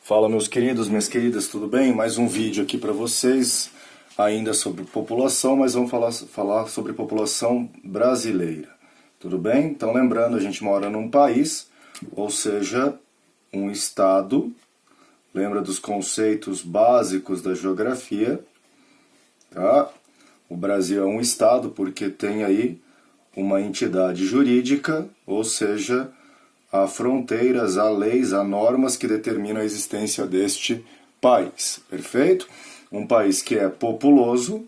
Fala, meus queridos, minhas queridas, tudo bem? Mais um vídeo aqui para vocês, ainda sobre população, mas vamos falar sobre população brasileira, tudo bem? Então lembrando, a gente mora num país, ou seja, um estado, lembra dos conceitos básicos da geografia, tá? O Brasil é um estado porque tem aí uma entidade jurídica, ou seja, há fronteiras, há leis, há normas que determinam a existência deste país, perfeito? Um país que é populoso,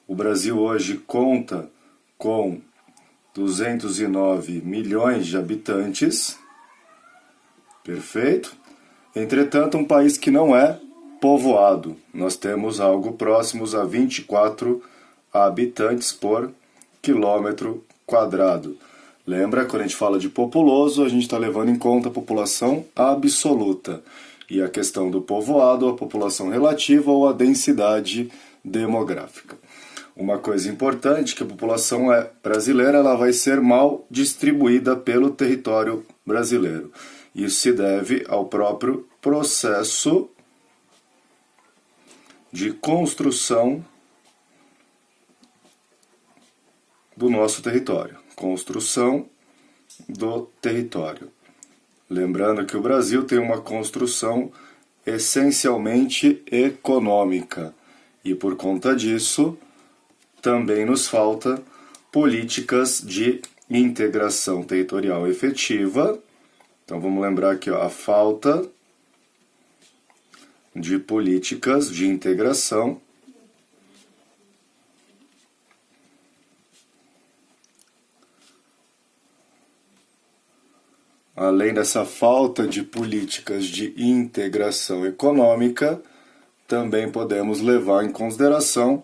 o Brasil hoje conta com 209 milhões de habitantes, perfeito? Entretanto, um país que não é povoado, nós temos algo próximos a 24 habitantes por quilômetro quadrado. Lembra, quando a gente fala de populoso, a gente está levando em conta a população absoluta. E a questão do povoado, a população relativa ou a densidade demográfica. Uma coisa importante, que a população brasileira ela vai ser mal distribuída pelo território brasileiro. Isso se deve ao próprio processo de construção do nosso território. Construção do território. Lembrando que o Brasil tem uma construção essencialmente econômica e por conta disso também nos falta políticas de integração territorial efetiva. Então vamos lembrar aqui, ó, a falta de políticas de integração além dessa falta de políticas de integração econômica, também podemos levar em consideração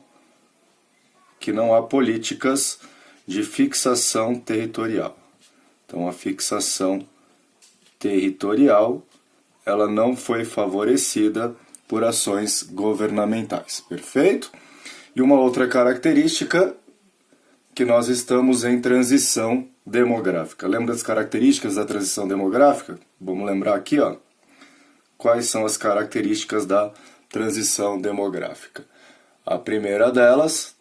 que não há políticas de fixação territorial. Então, a fixação territorial, ela não foi favorecida por ações governamentais, perfeito? E uma outra característica, que nós estamos em transição demográfica. Lembra das características da transição demográfica? Vamos lembrar aqui, ó. Quais são as características da transição demográfica? A primeira delas,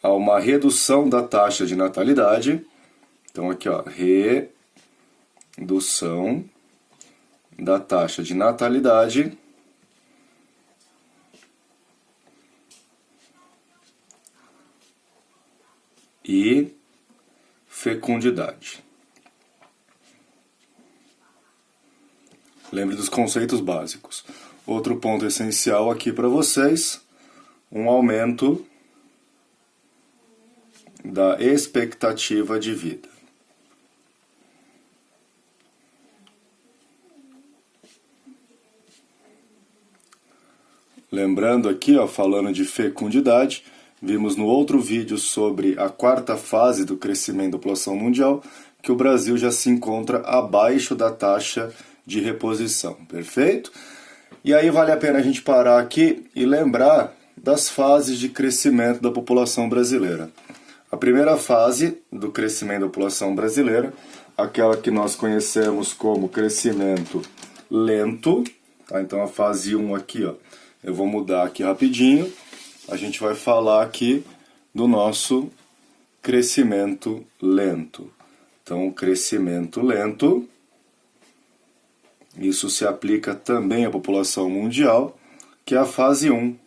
há uma redução da taxa de natalidade. Então aqui, ó, redução da taxa de natalidade. E fecundidade. Lembre dos conceitos básicos. Outro ponto essencial aqui para vocês, um aumento da expectativa de vida. Lembrando aqui, ó, falando de fecundidade, vimos no outro vídeo sobre a quarta fase do crescimento da população mundial que o Brasil já se encontra abaixo da taxa de reposição, perfeito? E aí vale a pena a gente parar aqui e lembrar das fases de crescimento da população brasileira. A primeira fase do crescimento da população brasileira, aquela que nós conhecemos como crescimento lento, tá? Então a fase 1 aqui, ó, eu vou mudar aqui rapidinho. A gente vai falar aqui do nosso crescimento lento. Então, crescimento lento, isso se aplica também à população mundial, que é a fase 1.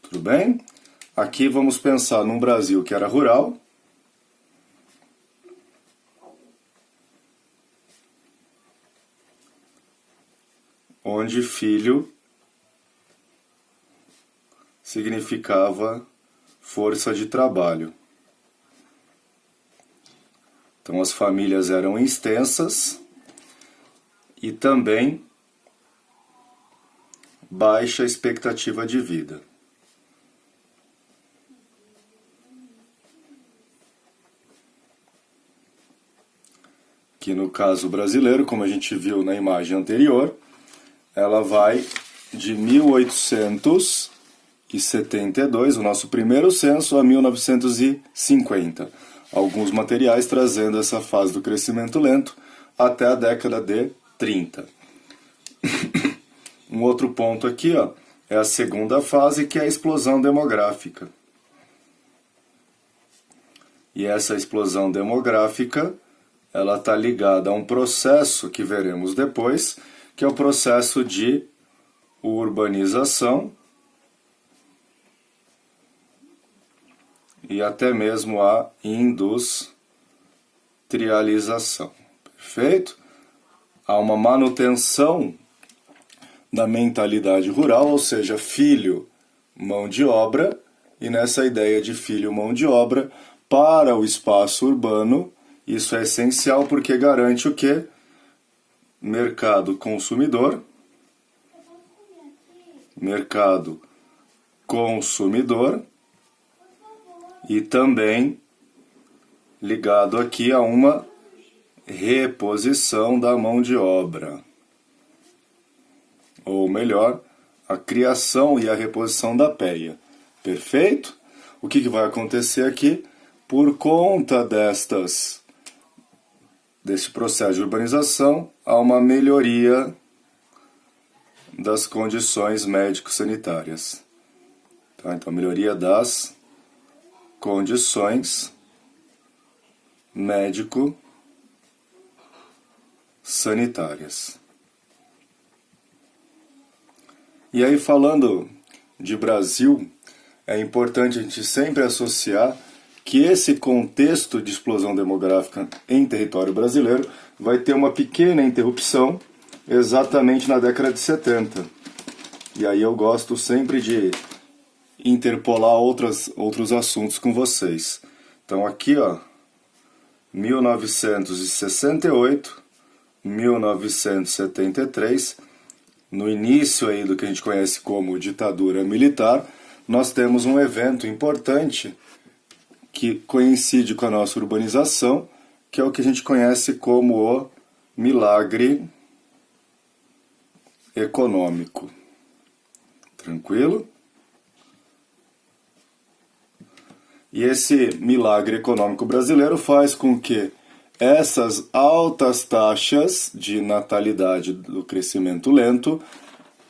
Tudo bem? Aqui vamos pensar num Brasil que era rural, onde filho significava força de trabalho. Então as famílias eram extensas e também baixa expectativa de vida. Que no caso brasileiro, como a gente viu na imagem anterior, ela vai de 1872, o nosso primeiro censo, a 1950. Alguns materiais trazendo essa fase do crescimento lento até a década de 30. Um outro ponto aqui, ó, é a segunda fase, que é a explosão demográfica. E essa explosão demográfica, ela está ligada a um processo que veremos depois, que é o processo de urbanização e até mesmo a industrialização. Perfeito? Há uma manutenção da mentalidade rural, ou seja, filho, mão de obra, e nessa ideia de filho, mão de obra, para o espaço urbano, isso é essencial porque garante o quê? Mercado consumidor, e também ligado aqui a uma reposição da mão de obra. Ou melhor, a criação e a reposição da peia. Perfeito? O que vai acontecer aqui? Por conta desse processo de urbanização, há uma melhoria das condições médico-sanitárias. Tá? Então, melhoria das condições médico-sanitárias. E aí, falando de Brasil, é importante a gente sempre associar que esse contexto de explosão demográfica em território brasileiro vai ter uma pequena interrupção exatamente na década de 70. E aí eu gosto sempre de interpolar outros assuntos com vocês. Então aqui, ó, 1968, 1973, no início aí do que a gente conhece como ditadura militar, nós temos um evento importante que coincide com a nossa urbanização, que é o que a gente conhece como o milagre econômico. Tranquilo? E esse milagre econômico brasileiro faz com que essas altas taxas de natalidade do crescimento lento,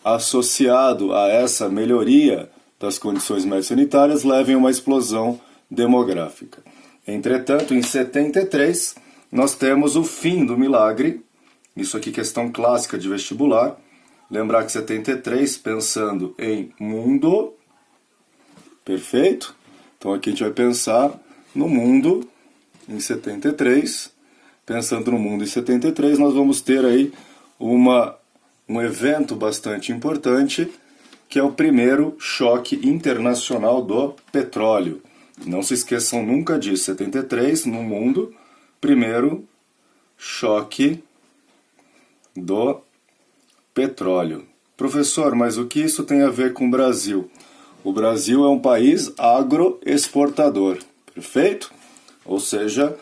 associado a essa melhoria das condições médico-sanitárias, levem a uma explosão demográfica. Entretanto, em 73, nós temos o fim do milagre. Isso aqui, questão clássica de vestibular. Lembrar que 73, pensando em mundo. Perfeito? Então aqui a gente vai pensar no mundo em 73. Pensando no mundo em 73, nós vamos ter aí um evento bastante importante, que é o primeiro choque internacional do petróleo. Não se esqueçam nunca disso. 73, no mundo, primeiro choque do petróleo. Professor, mas o que isso tem a ver com o Brasil? O Brasil é um país agroexportador, perfeito? Ou seja,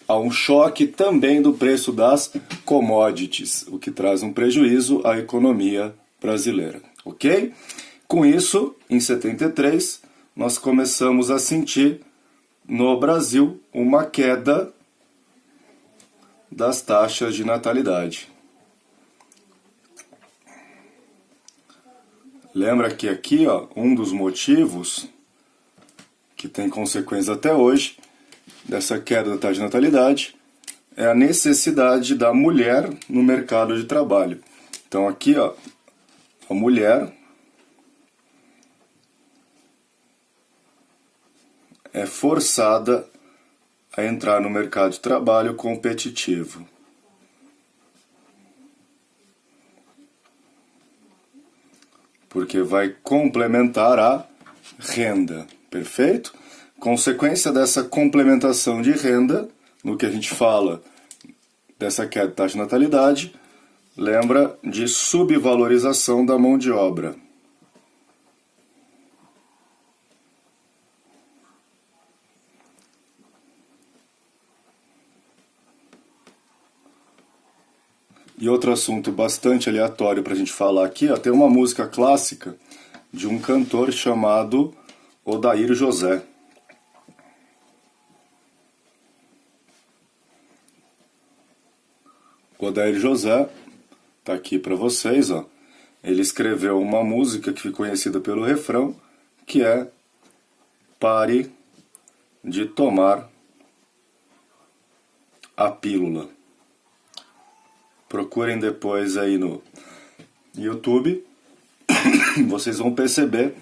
há um choque também do preço das commodities, o que traz um prejuízo à economia brasileira, ok? Com isso, em 73, nós começamos a sentir no Brasil uma queda das taxas de natalidade. Lembra que aqui, ó, um dos motivos que tem consequência até hoje dessa queda da taxa de natalidade é a necessidade da mulher no mercado de trabalho. Então aqui, ó, a mulher é forçada a entrar no mercado de trabalho competitivo. Porque vai complementar a renda, perfeito? Consequência dessa complementação de renda, no que a gente fala dessa queda de taxa de natalidade, lembra de subvalorização da mão de obra. E outro assunto bastante aleatório para a gente falar aqui, ó, tem uma música clássica de um cantor chamado Odair José. Odair José, tá aqui para vocês, ó. Ele escreveu uma música que ficou conhecida pelo refrão, que é Pare de tomar a pílula. Procurem depois aí no YouTube, vocês vão perceber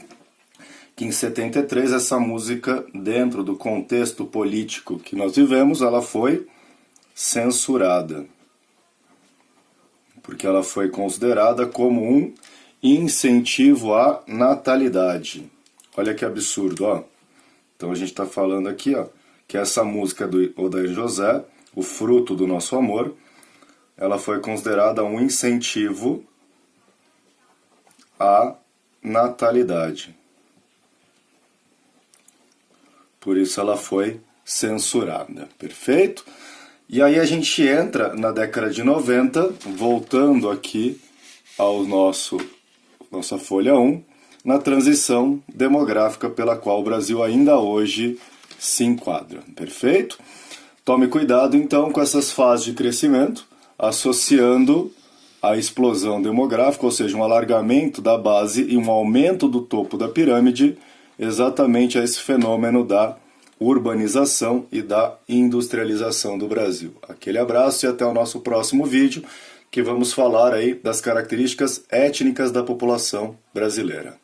que em 73 essa música, dentro do contexto político que nós vivemos, ela foi censurada, porque ela foi considerada como um incentivo à natalidade. Olha que absurdo, ó. Então a gente está falando aqui, ó, que essa música do Odair José, O Fruto do Nosso Amor, ela foi considerada um incentivo à natalidade. Por isso ela foi censurada, perfeito? E aí a gente entra na década de 90, voltando aqui ao nossa folha 1, na transição demográfica pela qual o Brasil ainda hoje se enquadra, perfeito? Tome cuidado então com essas fases de crescimento, associando a explosão demográfica, ou seja, um alargamento da base e um aumento do topo da pirâmide, exatamente a esse fenômeno da urbanização e da industrialização do Brasil. Aquele abraço e até o nosso próximo vídeo, que vamos falar aí das características étnicas da população brasileira.